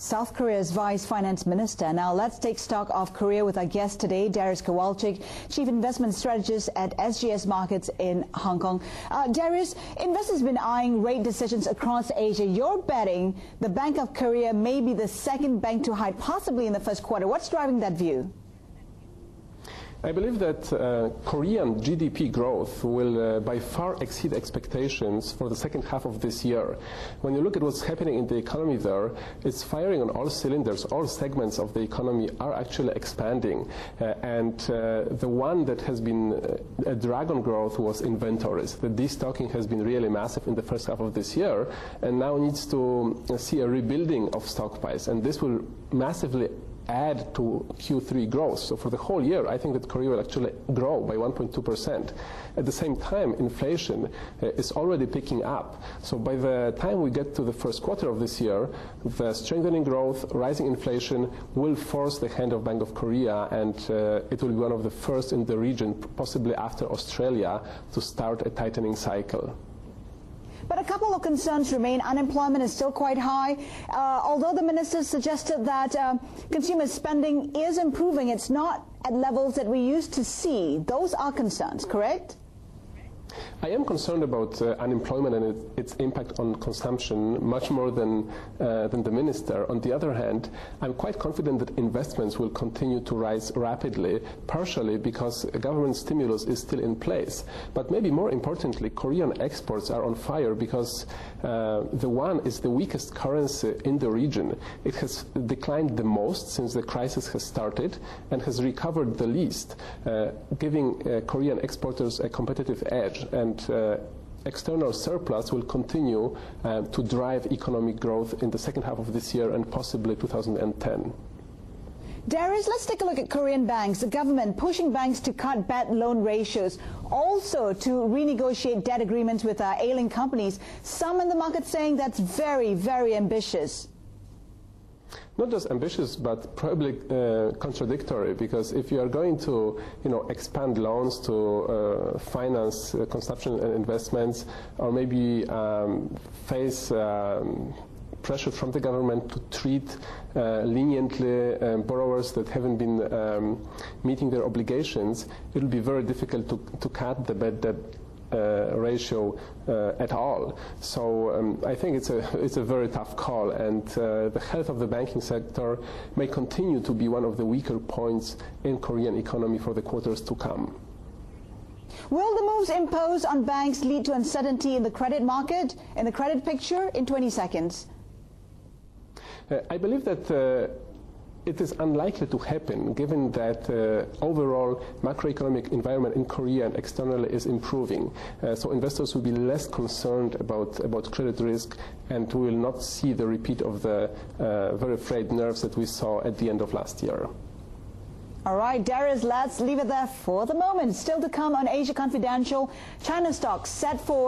South Korea's Vice Finance Minister. Now let's take stock of Korea with our guest today, Dariusz Kowalczyk, Chief Investment Strategist at SJS Markets in Hong Kong. Dariusz, investors have been eyeing rate decisions across Asia. You're betting the Bank of Korea may be the second bank to hike, possibly in the first quarter. What's driving that view? I believe that Korean GDP growth will by far exceed expectations for the second half of this year. When you look at what's happening in the economy there, it's firing on all cylinders. All segments of the economy are actually expanding. The one that has been a drag on growth was inventories. The destocking has been really massive in the first half of this year and now needs to see a rebuilding of stockpiles. And this will massively add to Q3 growth. So for the whole year, I think that Korea will actually grow by 1.2%. At the same time, inflation is already picking up. So by the time we get to the first quarter of this year, the strengthening growth, rising inflation will force the hand of Bank of Korea, and it will be one of the first in the region, possibly after Australia, to start a tightening cycle. But a couple of concerns remain. Unemployment is still quite high. Although the minister suggested that consumer spending is improving, it's not at levels that we used to see. Those are concerns, correct? I am concerned about unemployment and its impact on consumption much more than the minister. On the other hand, I'm quite confident that investments will continue to rise rapidly, partially because government stimulus is still in place. But maybe more importantly, Korean exports are on fire because the won is the weakest currency in the region. It has declined the most since the crisis has started and has recovered the least, giving Korean exporters a competitive edge. And external surplus will continue to drive economic growth in the second half of this year and possibly 2010. Dariusz, let's take a look at Korean banks. The government pushing banks to cut bad loan ratios, also to renegotiate debt agreements with ailing companies. Some in the market saying that's very, very ambitious. Not just ambitious, but probably contradictory, because if you are going to, expand loans to finance consumption and investments, or maybe face pressure from the government to treat leniently borrowers that haven't been meeting their obligations, it will be very difficult to cut the bad debt ratio at all. So I think it's a very tough call, and the health of the banking sector may continue to be one of the weaker points in Korean economy for the quarters to come. Will the moves imposed on banks lead to uncertainty in the credit market, in the credit picture? In 20 seconds. I believe that it is unlikely to happen, given that overall macroeconomic environment in Korea and externally is improving. So investors will be less concerned about credit risk, and we will not see the repeat of the very frayed nerves that we saw at the end of last year. All right, Dariusz, let's leave it there for the moment. Still to come on Asia Confidential, China stocks set for